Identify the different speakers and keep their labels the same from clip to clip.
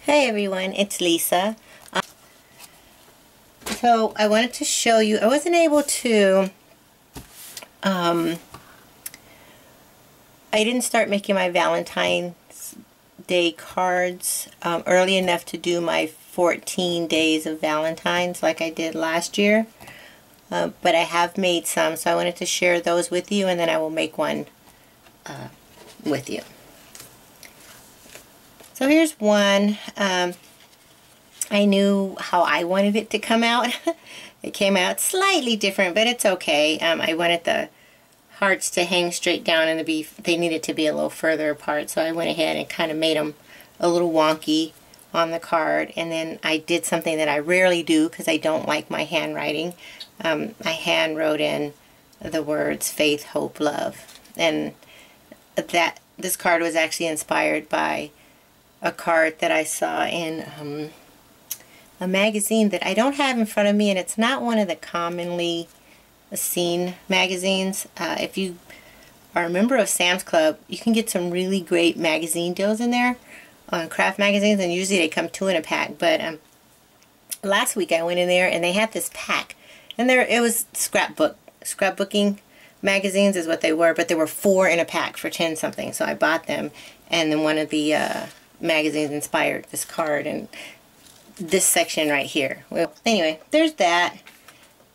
Speaker 1: Hey everyone, it's Lisa. So I wanted to show you, I wasn't able to, I didn't start making my Valentine's Day cards early enough to do my 14 days of Valentine's like I did last year. But I have made some, so I wanted to share those with you, and then I will make one with you. So here's one. I knew how I wanted it to come out. It came out slightly different, but it's okay. I wanted the hearts to hang straight down and they needed to be a little further apart, so I went ahead and kind of made them a little wonky on the card. And then I did something that I rarely do because I don't like my handwriting. I hand wrote in the words faith, hope, love, and this card was actually inspired by a card that I saw in a magazine that I don't have in front of me, and it's not one of the commonly seen magazines. If you are a member of Sam's Club, you can get some really great magazine deals in there on craft magazines, and usually they come 2 in a pack. But last week I went in there and they had this pack, and it was scrapbooking magazines is what they were, but there were 4 in a pack for 10 something. So I bought them, and then one of the magazines inspired this card and this section right here. Well, anyway, there's that.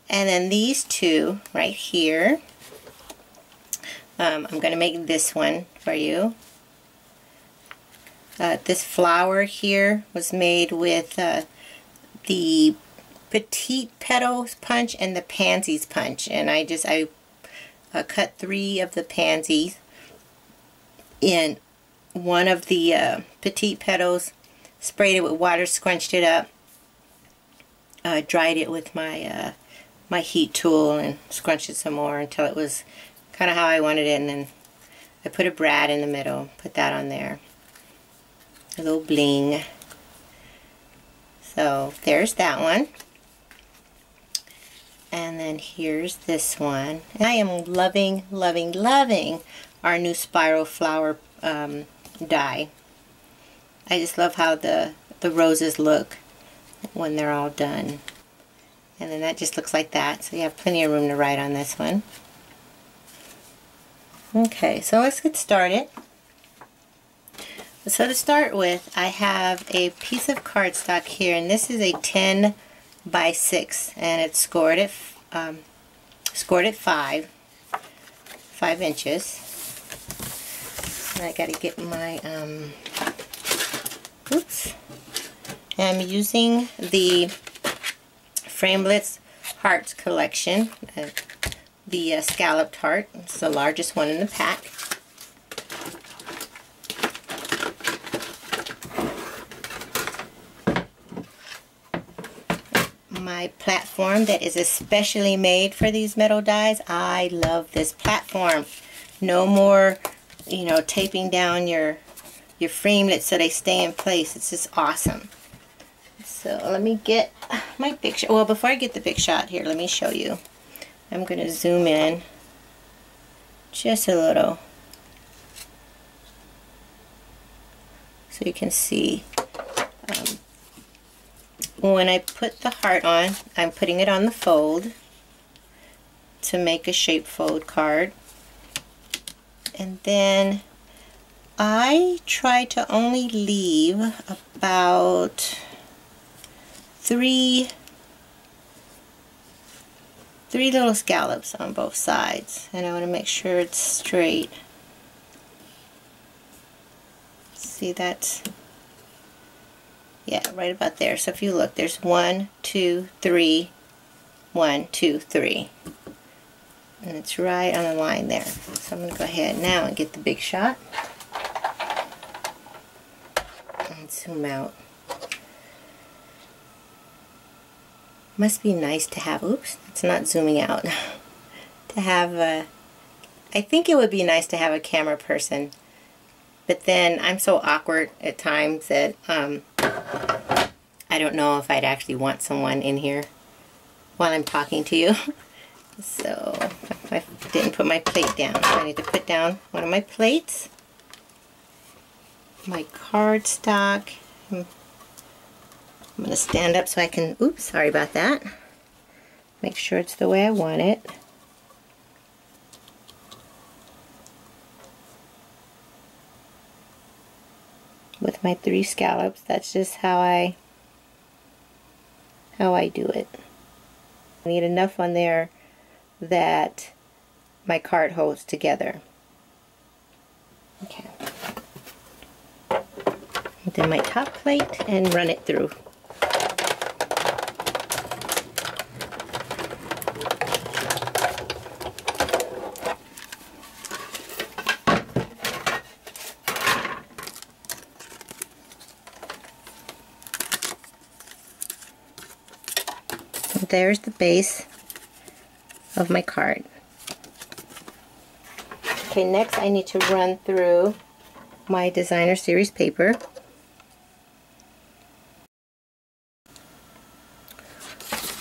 Speaker 1: And then these two right here. I'm going to make this one for you. This flower here was made with the Petite Petals punch and the Pansies punch. And I cut 3 of the pansies in one of the Petite Petals, sprayed it with water, scrunched it up, dried it with my my heat tool, and scrunched it some more until it was kind of how I wanted it. And then I put a brad in the middle, put that on there, a little bling. So there's that one. And then here's this one. And I am loving, loving, loving our new spiral flower die. I just love how the roses look when they're all done. And then that just looks like that. So you have plenty of room to write on this one. Okay, so let's get started. So to start with, I have a piece of cardstock here, and this is a 10 by 6, and it's scored at 5 inches. And I got to get my oops. I'm using the Framelits Hearts collection, the scalloped heart. It's the largest one in the pack. My platform that is especially made for these metal dies. I love this platform. No more, you know, taping down your framelits so they stay in place. It's just awesome. So let me get my big shot. Well, before I get the big shot here, let me show you. I'm going to zoom in just a little so you can see. When I put the heart on, I'm putting it on the fold to make a shape fold card. And then I try to only leave about three little scallops on both sides, and I want to make sure it's straight. See, that's, yeah, right about there. So if you look, there's 1, 2, 3, 1, 2, 3. And it's right on the line there. So I'm going to go ahead now and get the big shot. And zoom out. Must be nice to have, oops, it's not zooming out. To have I think it would be nice to have a camera person. But then I'm so awkward at times that I don't know if I'd actually want someone in here while I'm talking to you. So I didn't put my plate down. So I need to put down one of my plates, my cardstock, I'm going to stand up so I can, oops, sorry about that. Make sure it's the way I want it. With my 3 scallops, that's just how I do it. I need enough on there that my card holds together. Okay. And then my top plate and run it through. There's the base of my card. Okay, next I need to run through my designer series paper.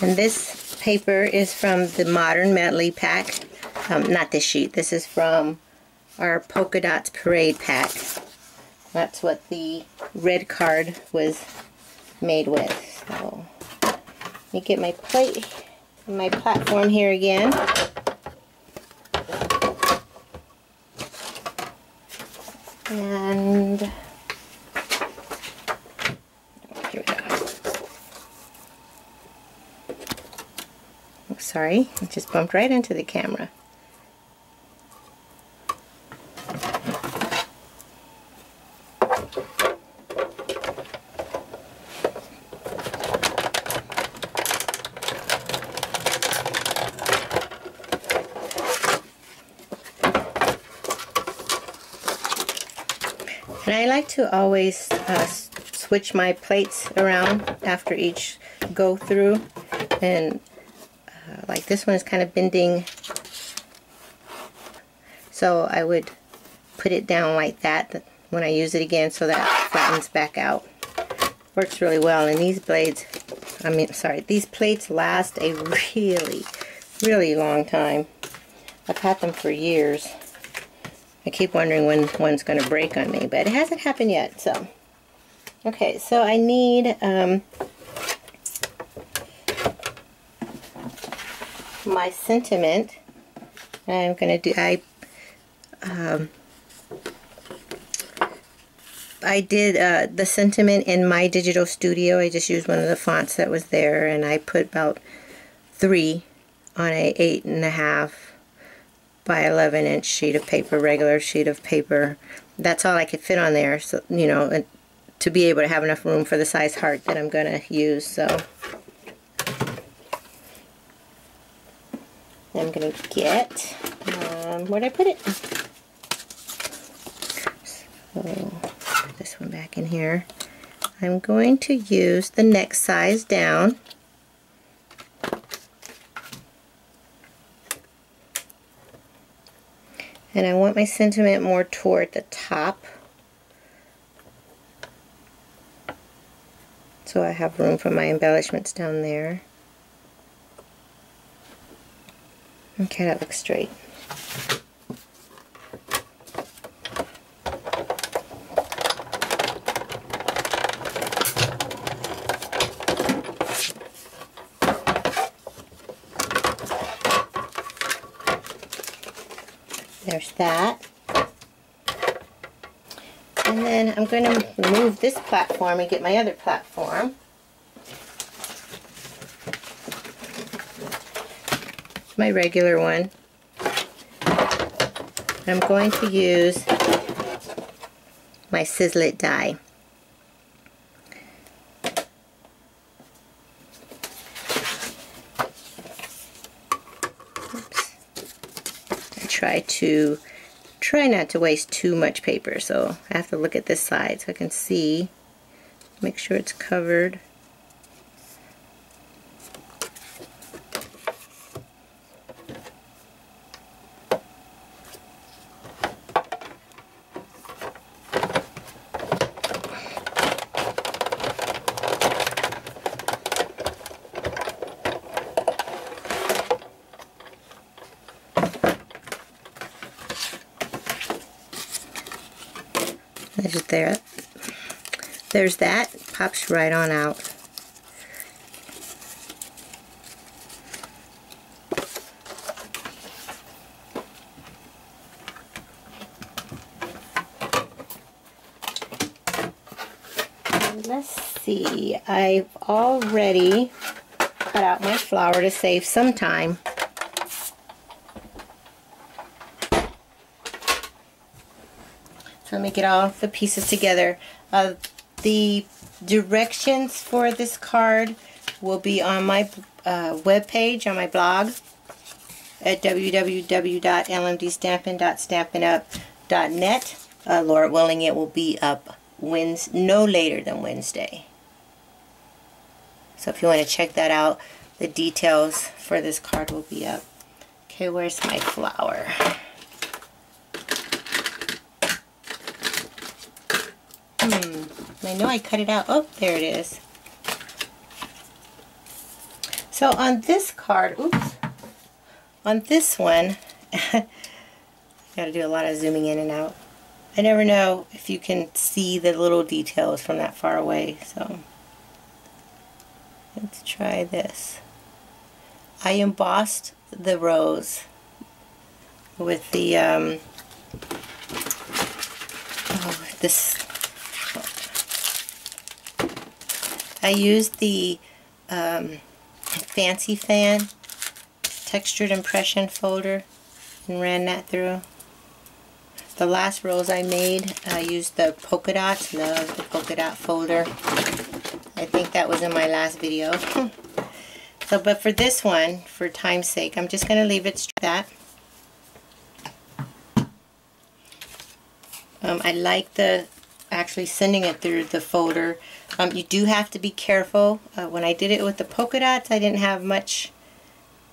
Speaker 1: And this paper is from the Modern Medley pack. Not this sheet, this is from our Polka Dots Parade pack. That's what the red card was made with. So let me get my plate and my platform here again. And here we go. Oh, sorry, I just bumped right into the camera. And I like to always switch my plates around after each go through, and like this one is kind of bending, so I would put it down like that when I use it again so that flattens back out. Works really well, and these blades, these plates last a really long time. I've had them for years. I keep wondering when one's going to break on me, but it hasn't happened yet. So, okay, so I need my sentiment. I'm going to do. I did the sentiment in my digital studio. I just used one of the fonts that was there, and I put about 3 on a 8.5 by 11 inch sheet of paper, regular sheet of paper. That's all I could fit on there, so you know, to be able to have enough room for the size heart that I'm going to use. So I'm going to get, where'd I put it? So put this one back in here. I'm going to use the next size down. And I want my sentiment more toward the top, so I have room for my embellishments down there. Okay, that looks straight. There's that. And then I'm going to remove this platform and get my other platform. My regular one. I'm going to use my Sizzlet die. Try not to waste too much paper, so I have to look at this side so I can see, make sure it's covered. There's that. Pops right on out. Let's see, I've already cut out my flour to save some time. So let me get all the pieces together. The directions for this card will be on my webpage, on my blog at www.lmdstampin.stampinup.net. Lord willing, it will be up no later than Wednesday. So if you want to check that out, the details for this card will be up. Okay, where's my flour? I know I cut it out. Oh, there it is. So on this card, oops, on this one, got to do a lot of zooming in and out. I never know if you can see the little details from that far away, so let's try this. I embossed the rose with the I used the Fancy Fan textured impression folder and ran that through. The last rose I made, I used the polka dots, love the polka dot folder. I think that was in my last video. So, but for this one, for time's sake, I'm just going to leave it that. I like actually sending it through the folder. You do have to be careful. When I did it with the polka dots, I didn't have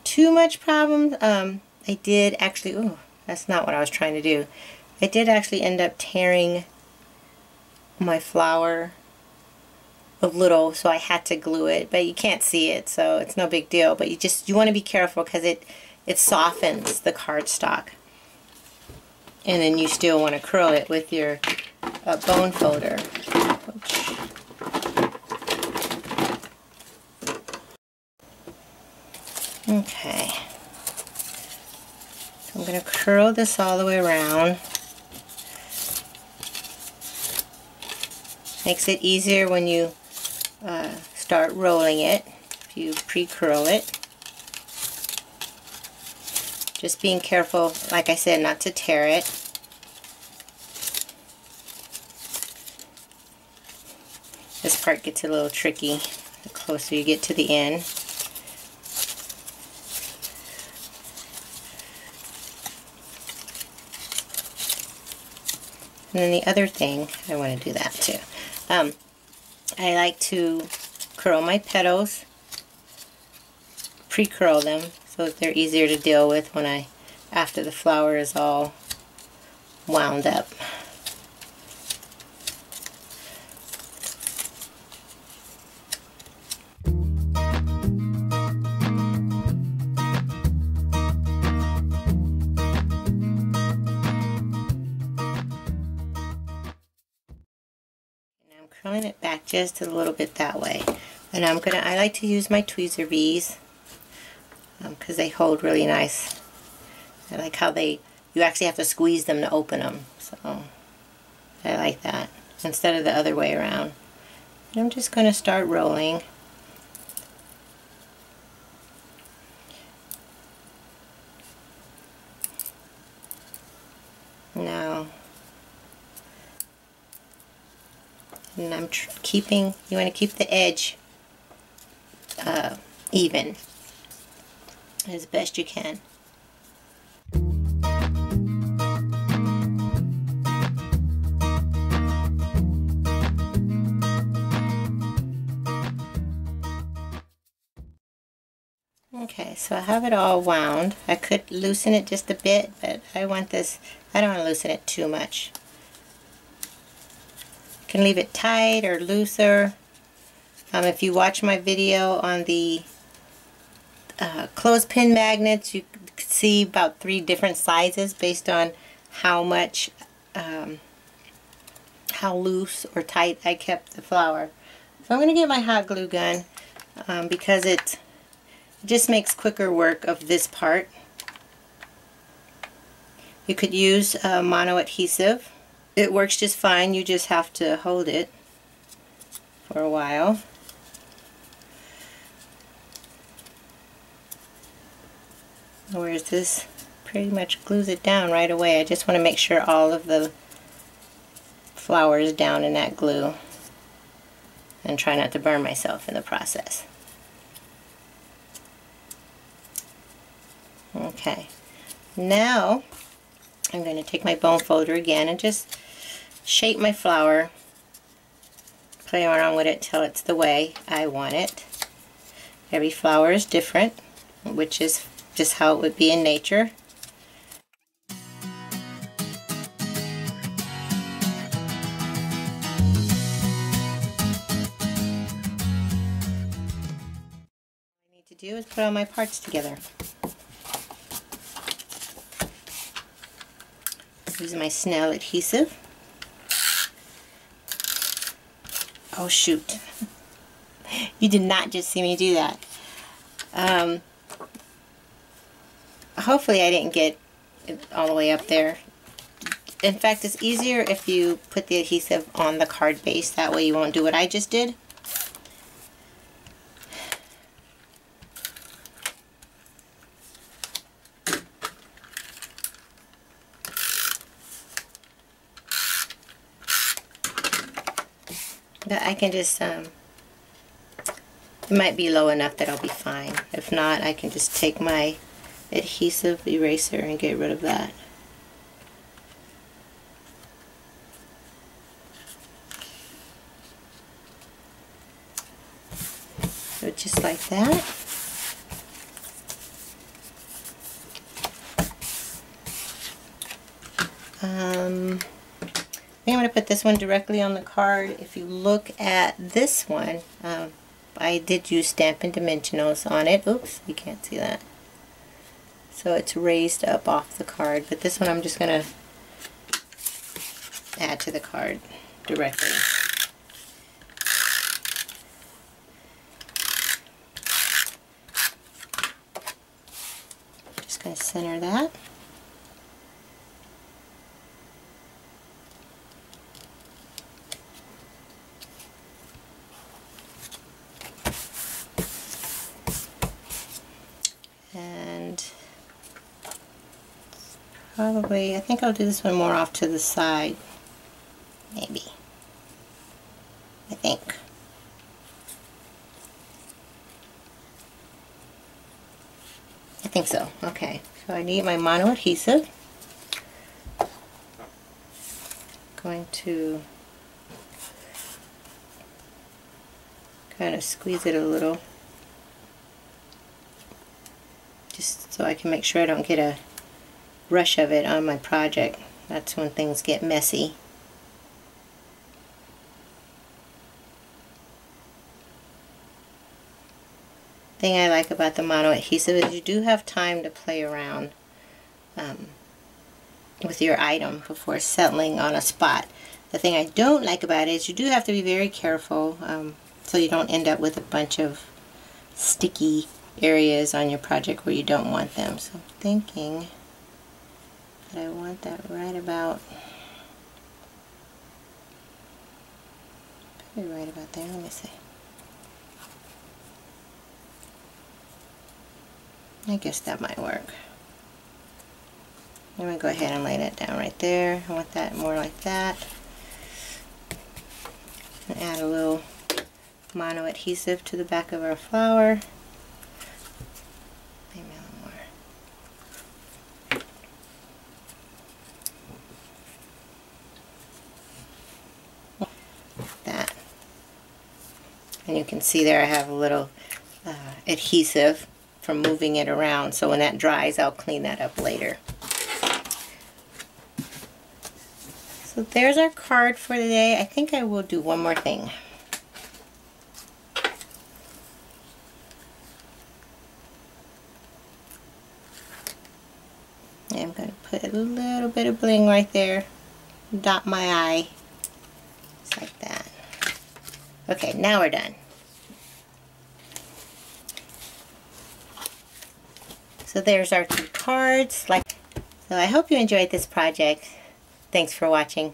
Speaker 1: too much problems. I did actually, ooh, that's not what I was trying to do. I did actually end up tearing my flour a little, so I had to glue it, but you can't see it, so it's no big deal. But you want to be careful because it softens the cardstock, and then you still want to curl it with your bone folder. Okay, so I'm going to curl this all the way around. Makes it easier when you start rolling it, if you pre-curl it. Just being careful, like I said, not to tear it. This part gets a little tricky the closer you get to the end. And then the other thing, I want to do that too. I like to curl my petals, pre-curl them so that they're easier to deal with after the flower is all wound up. Curling it back just a little bit that way, and I like to use my tweezer bees because they hold really nice. I like how you actually have to squeeze them to open them, so I like that instead of the other way around. And I'm just going to start rolling. Now, and I'm you want to keep the edge even as best you can. Okay, so I have it all wound. I could loosen it just a bit, but I don't want to loosen it too much. You can leave it tight or looser. If you watch my video on the clothespin magnets, you can see about 3 different sizes based on how much, how loose or tight I kept the flower. So I'm going to get my hot glue gun because it just makes quicker work of this part. You could use mono adhesive. It works just fine, you just have to hold it. for a while. Whereas this pretty much glues it down right away. I just want to make sure all of the flour is down in that glue and try not to burn myself in the process. Okay, now I'm going to take my bone folder again and just shape my flour, play around with it till it's the way I want it. Every flour is different, which is just how it would be in nature. What I need to do is put all my parts together. Using my Snell adhesive. Oh shoot. You did not just see me do that. Hopefully I didn't get it all the way up there. In fact, it's easier if you put the adhesive on the card base. That way you won't do what I just did. But I can just, it might be low enough that I'll be fine. If not, I can just take my adhesive eraser and get rid of that. So just like that. I'm going to put this one directly on the card. If you look at this one, I did use Stampin' Dimensionals on it. Oops, you can't see that. So it's raised up off the card. But this one I'm just going to add to the card directly. Just going to center that. And probably, I think I'll do this one more off to the side, maybe. I think so. Okay, so I need my mono adhesive. Going to kind of squeeze it a little, just so I can make sure I don't get a rush of it on my project. That's when things get messy. The thing I like about the mono adhesive is you do have time to play around with your item before settling on a spot. The thing I don't like about it is you do have to be very careful so you don't end up with a bunch of sticky areas on your project where you don't want them. So I'm thinking that I want that right about, probably right about there. Let me see. I guess that might work. I'm going to go ahead and lay that down right there. I want that more like that. And add a little mono adhesive to the back of our flower. Maybe a little more. Like that. And you can see there I have a little adhesive from moving it around, so when that dries I'll clean that up later. So there's our card for today. I think I will do one more thing. I'm going to put a little bit of bling right there, dot my eye, just like that. Okay, now we're done. So there's our two cards. So I hope you enjoyed this project. Thanks for watching.